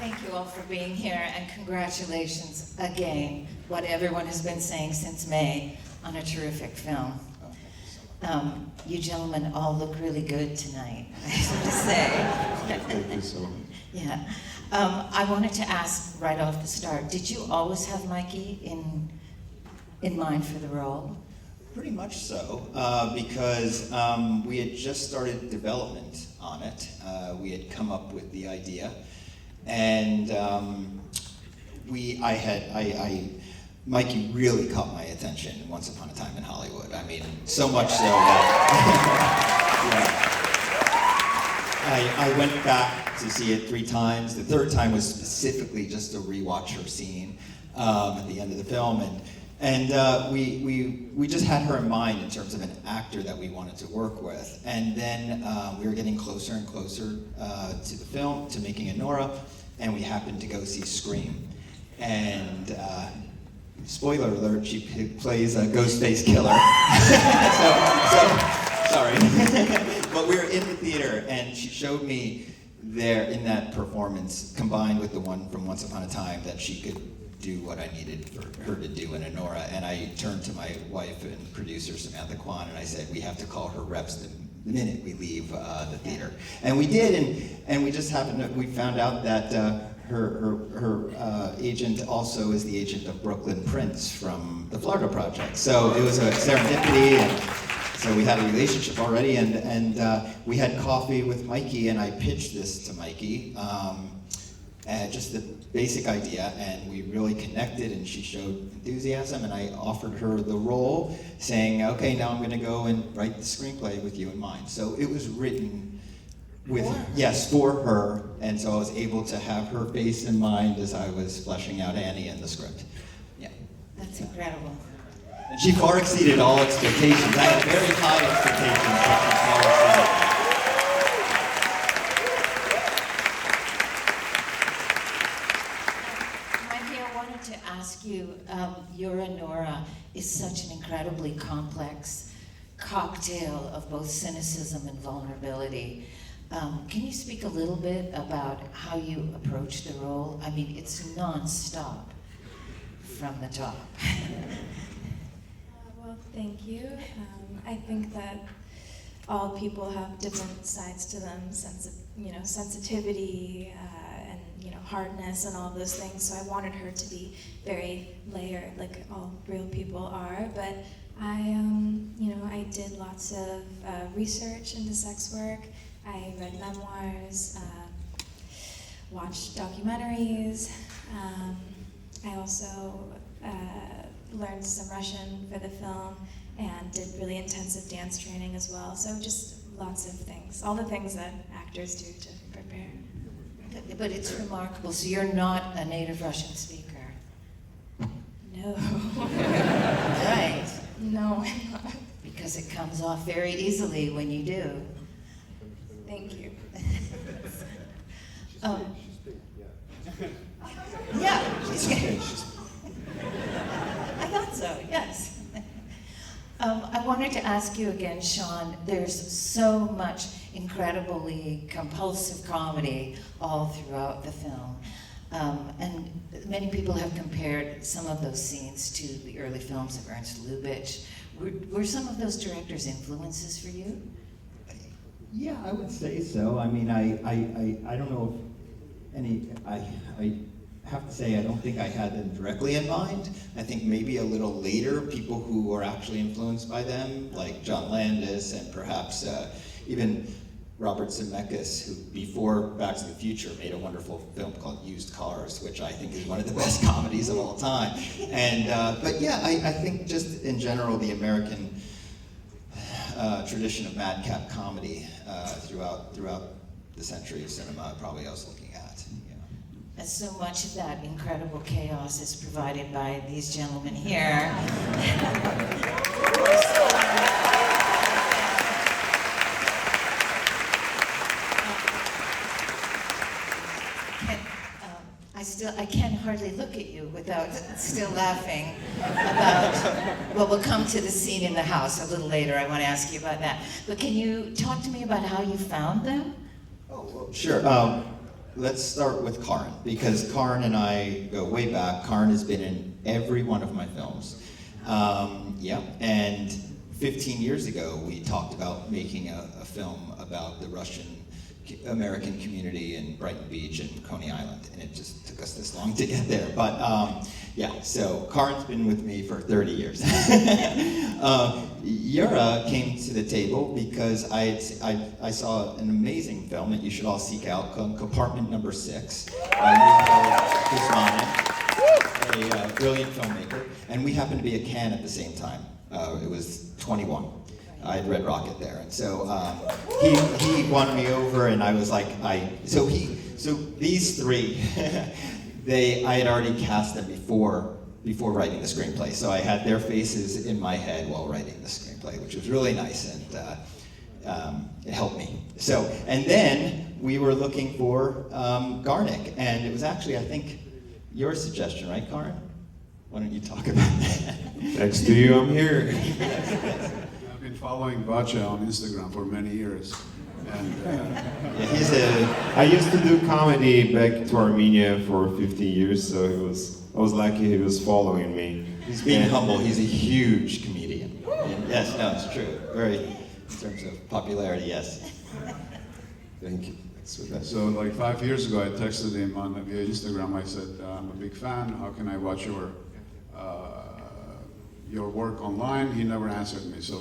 Thank you all for being here, and congratulations again, what everyone has been saying since May, on a terrific film. You gentlemen all look really good tonight, I have to say. Thank you so much. Yeah. I wanted to ask right off the start, did you always have Mikey in mind for the role? Pretty much so, because we had just started development on it. We had come up with the idea, and Mikey really caught my attention Once Upon a Time in Hollywood. I mean, so much so that I went back to see it 3 times. The 3rd time was specifically just to rewatch her scene at the end of the film, and we just had her in mind in terms of an actor that we wanted to work with. And then we were getting closer and closer to the film, to making Anora, and we happened to go see Scream. And spoiler alert, she plays a Ghostface killer. Sorry. But we were in the theater, and she showed me there in that performance, combined with the one from Once Upon a Time, that she could do what I needed for her to do in Anora. And I turned to my wife and producer, Samantha Kwan, and I said, we have to call her reps the minute we leave the theater. And we did, and we just happened to, we found out that her agent also is the agent of Brooklyn Prince from the Florida Project. So it was a serendipity, and so we had a relationship already, and we had coffee with Mikey, and I pitched this to Mikey, and just the basic idea, and we really connected, and she showed enthusiasm, and I offered her the role, saying, okay, now I'm gonna go and write the screenplay with you in mind. So it was written with, yes, for her, and so I was able to have her face in mind as I was fleshing out Annie and the script. Yeah. That's incredible. And she far exceeded all expectations. I had very high expectations, but she far exceeded. Mikey, I wanted to ask you, your Anora is such an incredibly complex cocktail of both cynicism and vulnerability. Can you speak a little bit about how you approach the role? I mean, it's non-stop from the top. Well, thank you. I think that all people have different sides to them, sensitivity, and hardness and all those things. So I wanted her to be very layered, like all real people are. But I did lots of research into sex work. I read memoirs, watched documentaries. I also learned some Russian for the film and did really intensive dance training as well. So just lots of things, all the things that actors do to prepare. But it's remarkable. So you're not a native Russian speaker? No. Right. No, I'm not. Because it comes off very easily when you do. Thank you. Yeah, she's good. I thought so, yes. I wanted to ask you again, Sean, there's so much incredibly compulsive comedy all throughout the film. And many people have compared some of those scenes to the early films of Ernst Lubitsch. Were some of those directors' influences for you? Yeah, I would say so. I mean, I don't know if any, I have to say I don't think I had them directly in mind. I think maybe a little later, people who were actually influenced by them, like John Landis and perhaps even Robert Zemeckis, who before Back to the Future made a wonderful film called Used Cars, which I think is one of the best comedies of all time. And but yeah, I think just in general the American tradition of madcap comedy throughout the century of cinema probably I was looking at. And so much of that incredible chaos is provided by these gentlemen here. I can hardly look at you without still laughing about, well, we'll come to the scene in the house a little later. I want to ask you about that. But can you talk to me about how you found them? Oh, well, sure. let's start with Karin, because Karin and I go way back. Karin has been in every one of my films. And 15 years ago, we talked about making a film about the Russian-American community in Brighton Beach and Coney Island, and it just took us this long to get there. But so Karin's been with me for 30 years. Yura came to the table because I saw an amazing film that you should all seek out called Compartment Number 6 by a brilliant filmmaker, and we happened to be at Cannes at the same time. It was 21. I had Red Rocket there, and so he won me over, and I was like, so these three, I had already cast them before writing the screenplay, so I had their faces in my head while writing the screenplay, which was really nice, and it helped me. So, and then we were looking for Garnick, and it was actually, I think, your suggestion, right, Karin? Why don't you talk about that? Thanks to you, I'm here. I've been following Bacha on Instagram for many years. And I used to do comedy back to Armenia for 15 years, so I was lucky he was following me. He's being humble. He's a huge comedian. And yes, no, it's true. Very, in terms of popularity, yes. Thank you. so like 5 years ago, I texted him via Instagram. I said, I'm a big fan. How can I watch your work online? He never answered me. So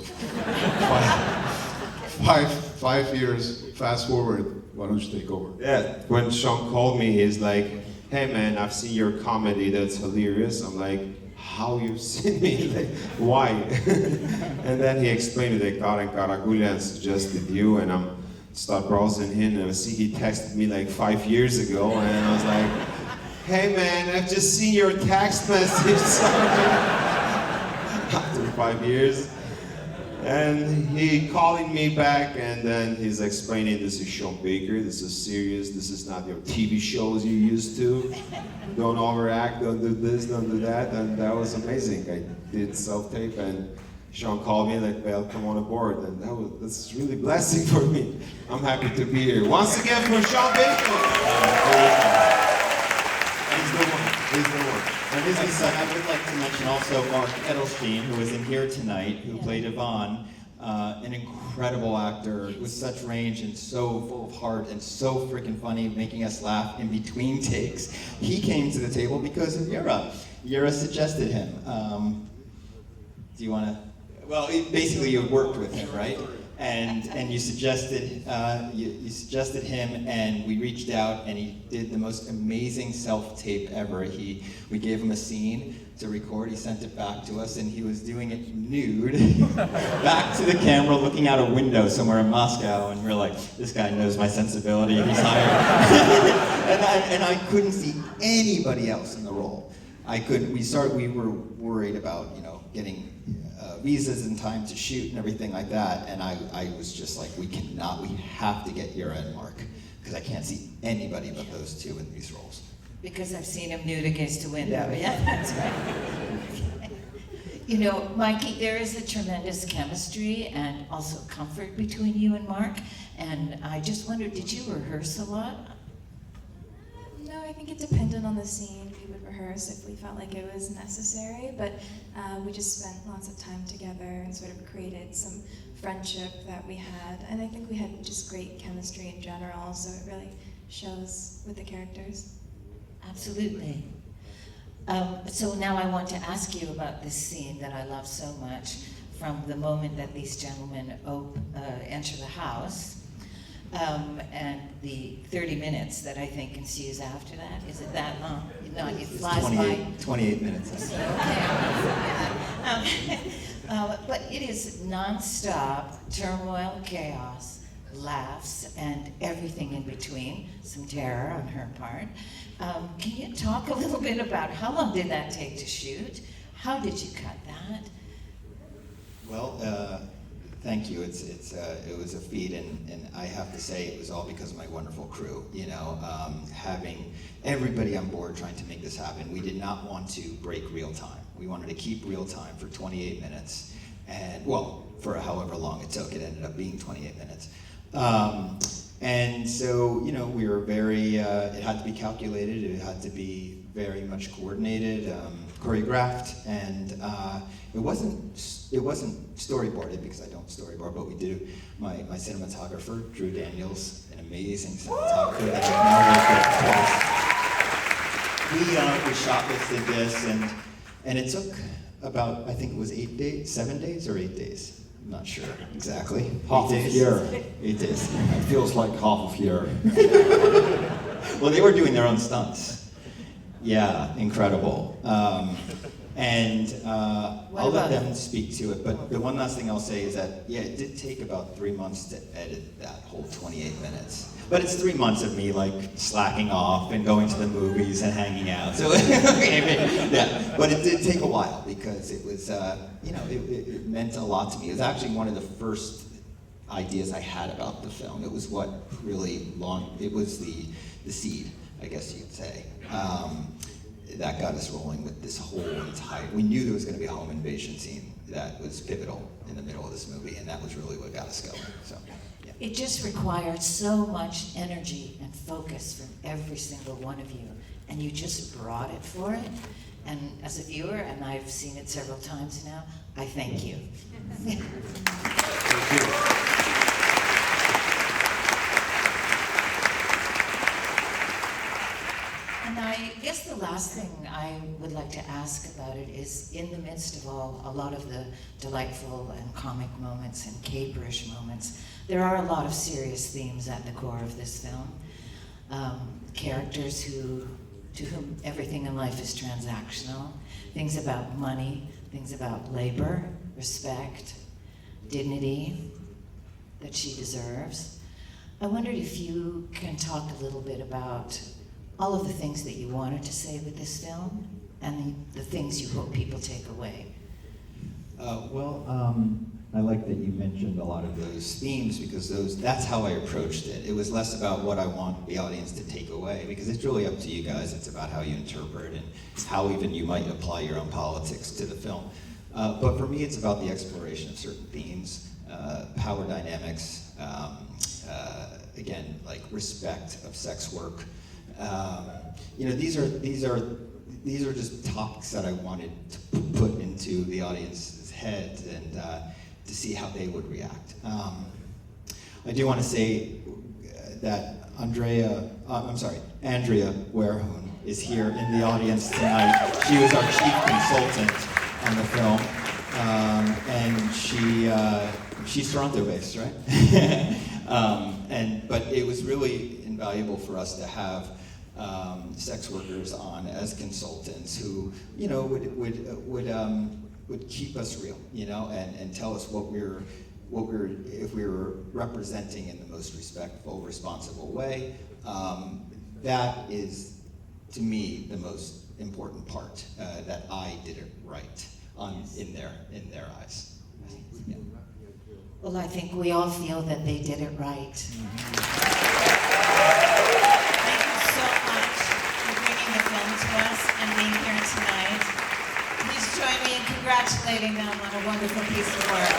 5 years, fast forward, why don't you take over? Yeah, when Sean called me, he's like, hey man, I've seen your comedy, that's hilarious. I'm like, how you've seen me? Like, why? And then he explained it, that Karen Karagulian suggested you, and I'm start browsing him, and I see he texted me like 5 years ago, and I was like, hey man, I've just seen your text message. After 5 years. And he calling me back, and then he's explaining, this is Sean Baker, this is serious, this is not your TV shows you used to. Don't overact, don't do this, don't do that, and that was amazing. I did self-tape, and Sean called me like, well, come on aboard, and that's really a blessing for me. I'm happy to be here. Once again for Sean Baker. He's the one. And this is, I would like to mention also Mark Edelstein, who is in here tonight, who played Yvonne, an incredible actor with such range and so full of heart and so freaking funny, making us laugh in between takes. He came to the table because of Yura. Yura suggested him. Do you want to? Well, basically you worked with him, right? And you suggested you suggested him, and we reached out, and he did the most amazing self-tape ever. We gave him a scene to record. He sent it back to us, and he was doing it nude, back to the camera, looking out a window somewhere in Moscow, and we're like, this guy knows my sensibility. He's hired. and I couldn't see anybody else in the role. We were worried about getting visas in time to shoot and everything like that, and I was just like, we have to get Yura and Mark, because I can't see anybody but those two in these roles. Because I've seen him nude against a window. Yeah, that's right. Mikey, there is a tremendous chemistry and also comfort between you and Mark, and I just wondered, did you rehearse a lot? No, I think it depended on the scene. We would rehearse if we felt like it was necessary, but we just spent lots of time together and sort of created some friendship that we had. And I think we had just great chemistry in general, so it really shows with the characters. Absolutely. So now I want to ask you about this scene that I love so much, from the moment that these gentlemen enter the house. And the 30 minutes that I think ensues after that. Is it that long? No, it flies by. 28 minutes. But it is non-stop turmoil, chaos, laughs, and everything in between. Some terror on her part. Can you talk a little bit about how long did that take to shoot? How did you cut that? Well, thank you. It was a feat, and I have to say it was all because of my wonderful crew. Having everybody on board trying to make this happen. We did not want to break real time. We wanted to keep real time for 28 minutes, and for however long it took. It ended up being 28 minutes. And so, you know, we were very, it had to be calculated, it had to be very much coordinated, choreographed, and it wasn't storyboarded, because I don't storyboard, but we do. My cinematographer, Drew Daniels, an amazing cinematographer that I've now worked with twice. We shot this, and it took about, I think it was 8 days, 7 days or 8 days? I'm not sure exactly. Half a year. 8 days. It feels like half a year. Well, they were doing their own stunts. Yeah, incredible. I'll let them speak to it, but the one last thing I'll say is that, yeah, it did take about 3 months to edit that whole 28 minutes. But it's 3 months of me, like, slacking off and going to the movies and hanging out. So, yeah, but it did take a while, because it was, you know, it meant a lot to me. It was actually one of the first ideas I had about the film. It was what really it was the seed, I guess you'd say. That got us rolling with this whole entire, we knew there was going to be a home invasion scene that was pivotal in the middle of this movie, and that was really what got us going. So, yeah. It just required so much energy and focus from every single one of you, and you just brought it for it. And as a viewer, and I've seen it several times now, I thank you. Thank you. And I guess the last thing I would like to ask about it is, in the midst of a lot of the delightful and comic moments and caperish moments, there are a lot of serious themes at the core of this film. Characters to whom everything in life is transactional, things about money, things about labor, respect, dignity that she deserves. I wondered if you can talk a little bit about all of the things that you wanted to say with this film, and the things you hope people take away. I like that you mentioned a lot of those themes, because that's how I approached it. It was less about what I want the audience to take away, because it's really up to you guys. It's about how you interpret and how even you might apply your own politics to the film. But for me, it's about the exploration of certain themes, power dynamics, again, like respect of sex work. You know, these are just topics that I wanted to put into the audience's head, and to see how they would react. I do want to say that Andrea Werhoen is here in the audience tonight. She was our chief consultant on the film, and she's Toronto-based, right? But it was really invaluable for us to have sex workers on as consultants who, you know, would keep us real, you know, and tell us if we were representing in the most respectful, responsible way. That is, to me, the most important part, that I did it right in their eyes. Yeah. Well, I think we all feel that they did it right. Thank you so much for bringing the film to us and being here tonight. Please join me in congratulating them on a wonderful piece of work.